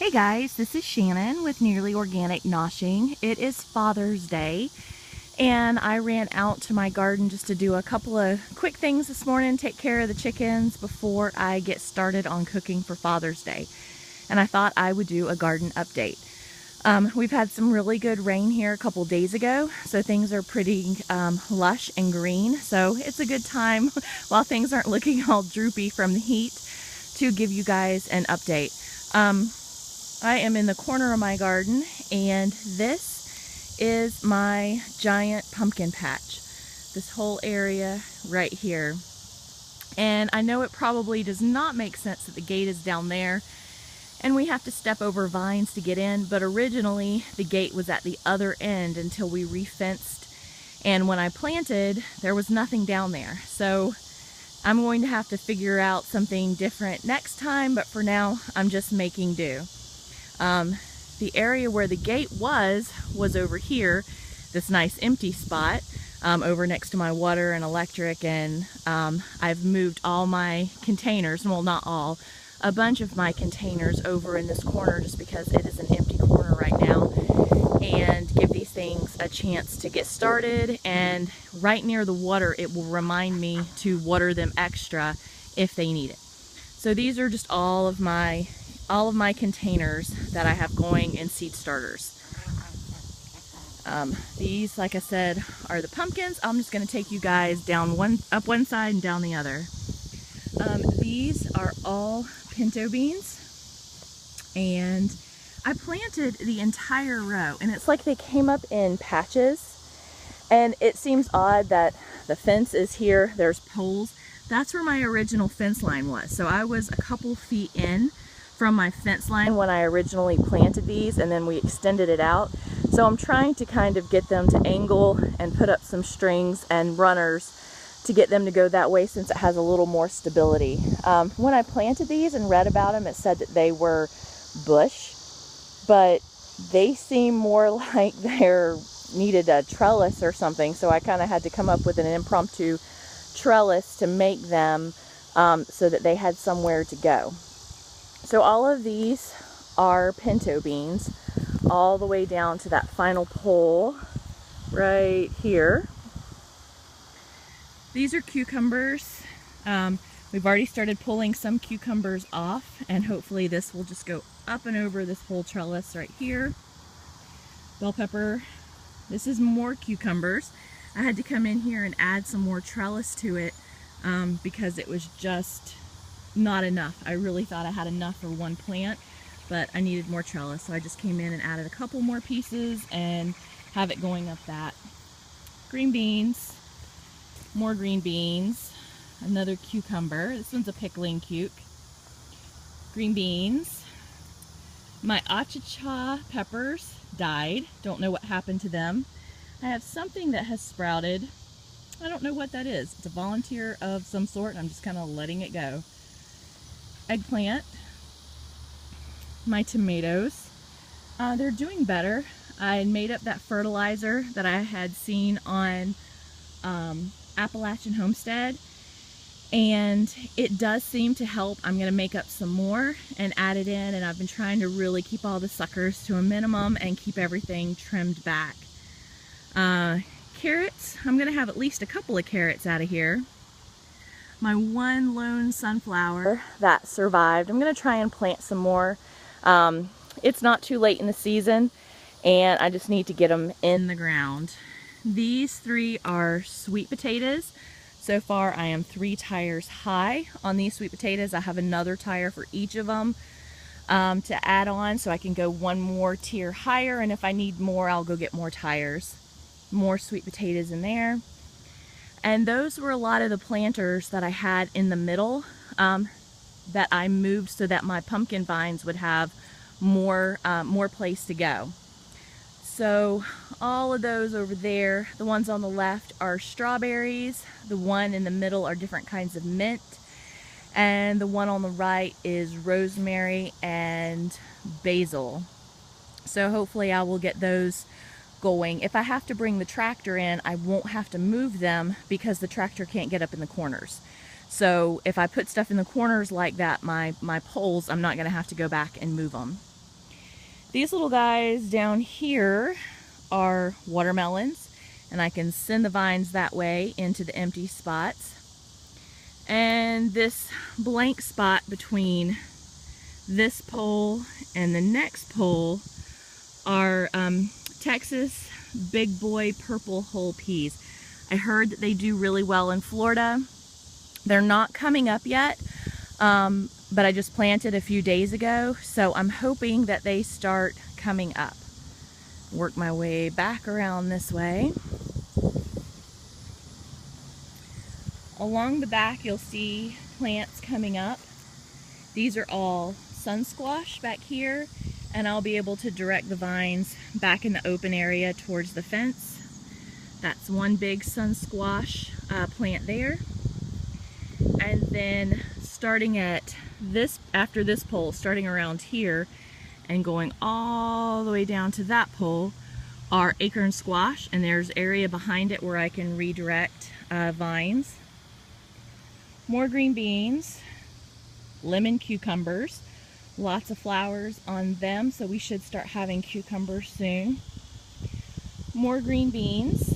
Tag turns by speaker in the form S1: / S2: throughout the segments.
S1: Hey guys, this is Shannon with Nearly Organic Noshing. It is Father's Day and I ran out to my garden just to do a couple of quick things this morning, take care of the chickens before I get started on cooking for Father's Day. And I thought I would do a garden update. We've had some really good rain here a couple days ago, so things are pretty lush and green. So it's a good time while things aren't looking all droopy from the heat to give you guys an update. I am in the corner of my garden and this is my giant pumpkin patch. This whole area right here. And I know it probably does not make sense that the gate is down there and we have to step over vines to get in, but originally the gate was at the other end until we refenced, and when I planted there was nothing down there. So I'm going to have to figure out something different next time, but for now I'm just making do. The area where the gate was over here, this nice empty spot over next to my water and electric, and I've moved all my containers, well not all, a bunch of my containers over in this corner just because it is an empty corner right now, and give these things a chance to get started. And right near the water, it will remind me to water them extra if they need it. So these are just all of my containers that I have going in seed starters. These, like I said, are the pumpkins. I'm just going to take you guys down up one side and down the other. These are all pinto beans, and I planted the entire row, and it's like they came up in patches, and it seems odd that the fence is here, there's poles. That's where my original fence line was. So I was a couple feet in from my fence line when I originally planted these, and then we extended it out. So I'm trying to kind of get them to angle and put up some strings and runners to get them to go that way, since it has a little more stability. When I planted these and read about them, it said that they were bush, but they seem more like they're needed a trellis or something. So I kind of had to come up with an impromptu trellis to make them so that they had somewhere to go. So all of these are pinto beans, all the way down to that final pole right here. These are cucumbers. We've already started pulling some cucumbers off, and hopefully this will just go up and over this whole trellis right here. Bell pepper. This is more cucumbers. I had to come in here and add some more trellis to it because it was just not enough. I really thought I had enough for one plant, but I needed more trellis, so I just came in and added a couple more pieces and have it going up that. Green beans, more green beans, another cucumber. This one's a pickling cuke. Green beans. My achicha peppers died. Don't know what happened to them. I have something that has sprouted. I don't know what that is. It's a volunteer of some sort, and I'm just kind of letting it go. Eggplant. My tomatoes. They're doing better. I made up that fertilizer that I had seen on Appalachian Homestead, and it does seem to help. I'm going to make up some more and add it in, and I've been trying to really keep all the suckers to a minimum and keep everything trimmed back. Carrots. I'm going to have at least a couple of carrots out of here. My one lone sunflower that survived. I'm going to try and plant some more. It's not too late in the season, and I just need to get them in the ground. These three are sweet potatoes. So far I am 3 tires high on these sweet potatoes. I have another tire for each of them to add on, so I can go one more tier higher, and if I need more I'll go get more tires. More sweet potatoes in there. And those were a lot of the planters that I had in the middle that I moved so that my pumpkin vines would have more place to go. So all of those over there, the ones on the left are strawberries, the one in the middle are different kinds of mint, and the one on the right is rosemary and basil. So hopefully I will get those going. If I have to bring the tractor in, I won't have to move them because the tractor can't get up in the corners. So if I put stuff in the corners like that, my poles, I'm not going to have to go back and move them. These little guys down here are watermelons, and I can send the vines that way into the empty spots. And this blank spot between this pole and the next pole are Texas Big Boy Purple Hull Peas. I heard that they do really well in Florida. They're not coming up yet, but I just planted a few days ago, so I'm hoping that they start coming up. Work my way back around this way. Along the back you'll see plants coming up. These are all sun squash back here, and I'll be able to direct the vines back in the open area towards the fence. That's one big sun squash plant there. And then starting at this, after this pole, starting around here and going all the way down to that pole are acorn squash, and there's area behind it where I can redirect vines. More green beans, lemon cucumbers, lots of flowers on them, so we should start having cucumbers soon. More green beans.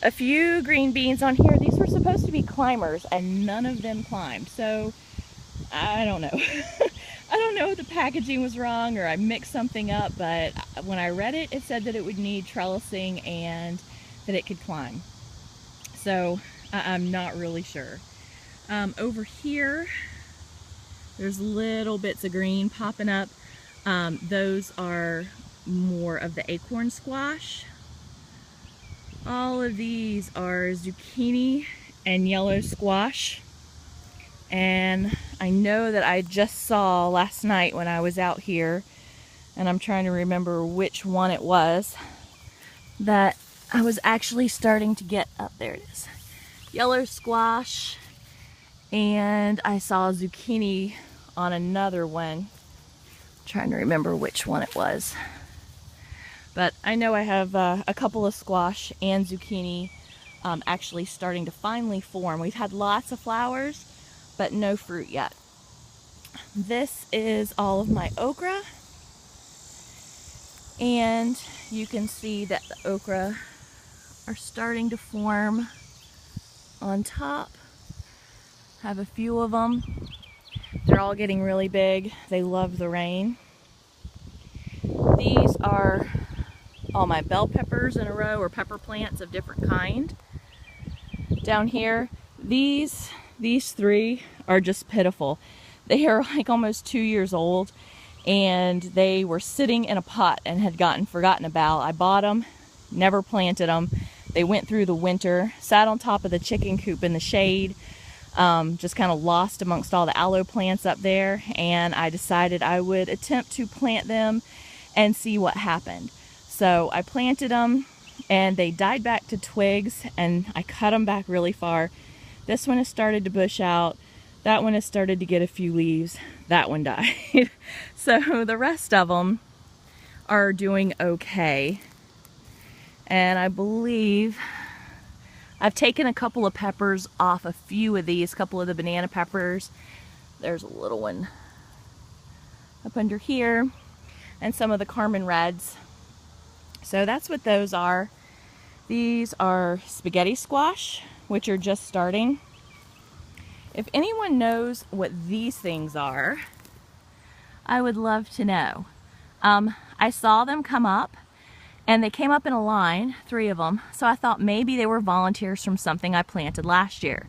S1: A few green beans on here. These were supposed to be climbers and none of them climbed, so I don't know. I don't know if the packaging was wrong or I mixed something up, but when I read it, it said that it would need trellising and that it could climb. So I'm not really sure. Over here, there's little bits of green popping up. Those are more of the acorn squash. All of these are zucchini and yellow squash. And I know that I just saw last night when I was out here, and I'm trying to remember which one it was, that I was actually starting to get up. There it is. Yellow squash, and I saw zucchini on another one. I'm trying to remember which one it was. But I know I have a couple of squash and zucchini actually starting to finally form. We've had lots of flowers, but no fruit yet. This is all of my okra. And you can see that the okra are starting to form on top. Have a few of them. They're all getting really big. They love the rain. These are all my bell peppers in a row, or pepper plants of different kind. Down here, these three are just pitiful. They are like almost 2 years old, and they were sitting in a pot and had gotten forgotten about. I bought them, never planted them. They went through the winter, sat on top of the chicken coop in the shade, just kind of lost amongst all the aloe plants up there, and I decided I would attempt to plant them and see what happened. So I planted them and they died back to twigs, and I cut them back really far. This one has started to bush out. That one has started to get a few leaves. That one died. So the rest of them are doing okay. And I believe I've taken a couple of peppers off a few of these, couple of the banana peppers. There's a little one up under here, and some of the Carmen Reds. So that's what those are. These are spaghetti squash, which are just starting. If anyone knows what these things are, I would love to know. I saw them come up, and they came up in a line, 3 of them, so I thought maybe they were volunteers from something I planted last year.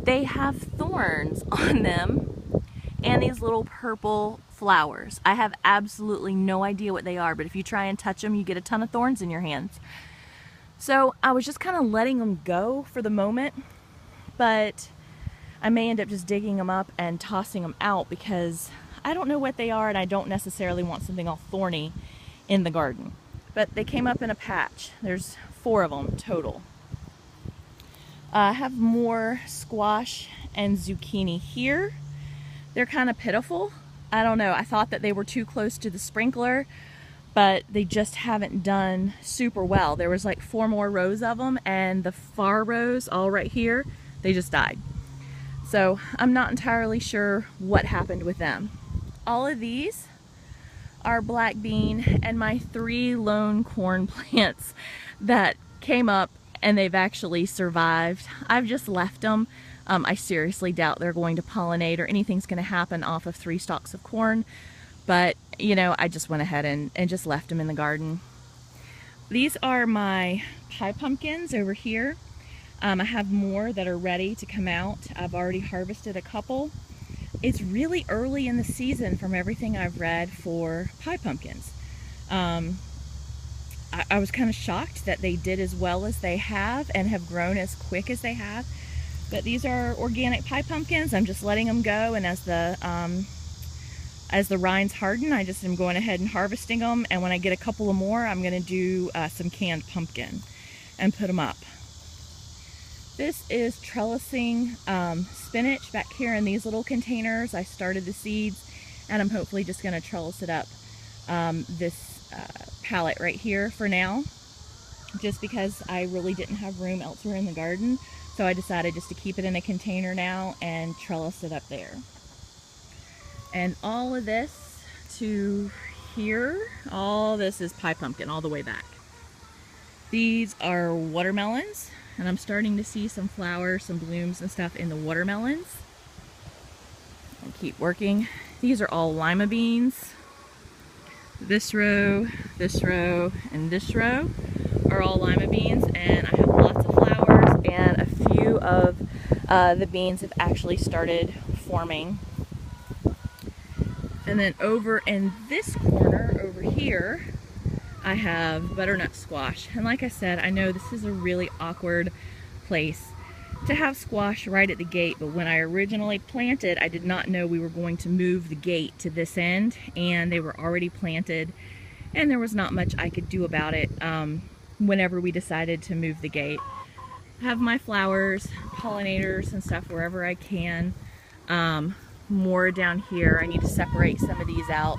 S1: They have thorns on them and these little purple flowers. I have absolutely no idea what they are, but if you try and touch them, you get a ton of thorns in your hands. So I was just kind of letting them go for the moment, but I may end up just digging them up and tossing them out because I don't know what they are, and I don't necessarily want something all thorny in the garden. But they came up in a patch. There's 4 of them total. I have more squash and zucchini here. They're kind of pitiful. I don't know. I thought that they were too close to the sprinkler, but they just haven't done super well. There was like 4 more rows of them, and the far rows, all right here, they just died. So I'm not entirely sure what happened with them. All of these our black bean, and my 3 lone corn plants that came up, and they've actually survived. I've just left them. I seriously doubt they're going to pollinate or anything's going to happen off of 3 stalks of corn, but you know, I just went ahead and just left them in the garden. These are my pie pumpkins over here. I have more that are ready to come out. I've already harvested a couple. It's really early in the season from everything I've read for pie pumpkins. I was kind of shocked that they did as well as they have and have grown as quick as they have. But these are organic pie pumpkins. I'm just letting them go, and as the rinds harden, I just am going ahead and harvesting them. And when I get a couple of more, I'm going to do some canned pumpkin and put them up. This is trellising spinach back here in these little containers. I started the seeds, and I'm hopefully just going to trellis it up this pallet right here for now, just because I really didn't have room elsewhere in the garden. So I decided just to keep it in a container now and trellis it up there. And all of this to here, all this is pie pumpkin all the way back. These are watermelons, and I'm starting to see some flowers, some blooms and stuff in the watermelons. I'll keep working. These are all lima beans. This row, and this row are all lima beans, and I have lots of flowers, and a few of the beans have actually started forming. And then over in this corner over here, I have butternut squash. And like I said, I know this is a really awkward place to have squash right at the gate, but when I originally planted, I did not know we were going to move the gate to this end, and they were already planted, and there was not much I could do about it whenever we decided to move the gate. I have my flowers, pollinators and stuff wherever I can. More down here. I need to separate some of these out.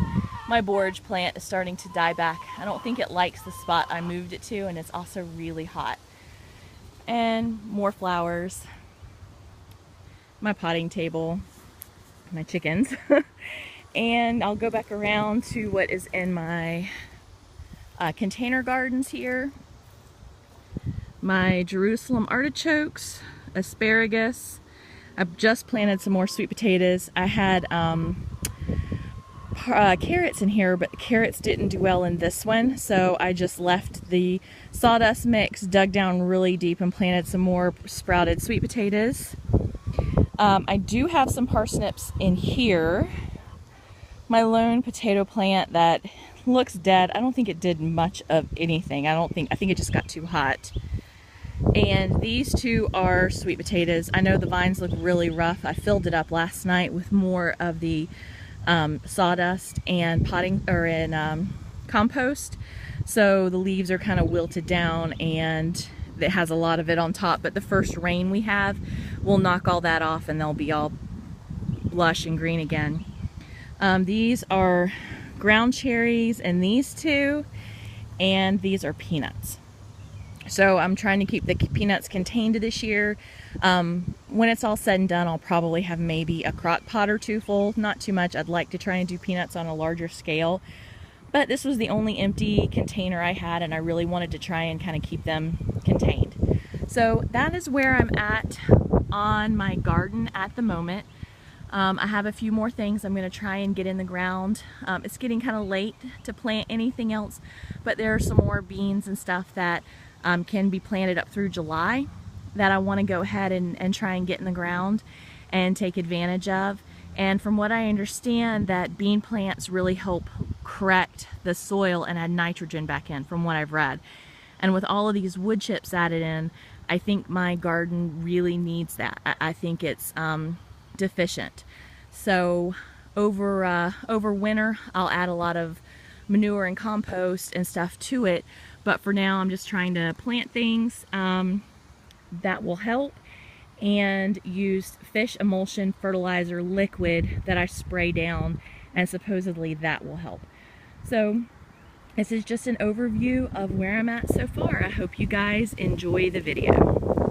S1: My borage plant is starting to die back. I don't think it likes the spot I moved it to, and it's also really hot. And more flowers. My potting table. My chickens. And I'll go back around to what is in my container gardens here. My Jerusalem artichokes, asparagus. I've just planted some more sweet potatoes. I had carrots in here, but the carrots didn't do well in this one, so I just left the sawdust mix, dug down really deep, and planted some more sprouted sweet potatoes. I do have some parsnips in here. My lone potato plant that looks dead. I don't think it did much of anything. I think it just got too hot. And these two are sweet potatoes. I know the vines look really rough. I filled it up last night with more of the sawdust and compost, so the leaves are kind of wilted down and it has a lot of it on top, but the first rain we have will knock all that off and they'll be all lush and green again. These are ground cherries, and these two, and these are peanuts. So I'm trying to keep the peanuts contained this year. When it's all said and done, I'll probably have maybe a crock pot or two full, not too much. I'd like to try and do peanuts on a larger scale, but this was the only empty container I had, and I really wanted to try and kind of keep them contained. So that is where I'm at on my garden at the moment. I have a few more things I'm going to try and get in the ground. It's getting kind of late to plant anything else, but there are some more beans and stuff that can be planted up through July that I want to go ahead and try and get in the ground and take advantage of. And from what I understand, that bean plants really help correct the soil and add nitrogen back in, from what I've read. And with all of these wood chips added in, I think my garden really needs that. I think it's deficient. So over winter, I'll add a lot of manure and compost and stuff to it. But for now, I'm just trying to plant things that will help, and use fish emulsion fertilizer liquid that I spray down, and supposedly that will help. So this is just an overview of where I'm at so far. I hope you guys enjoy the video.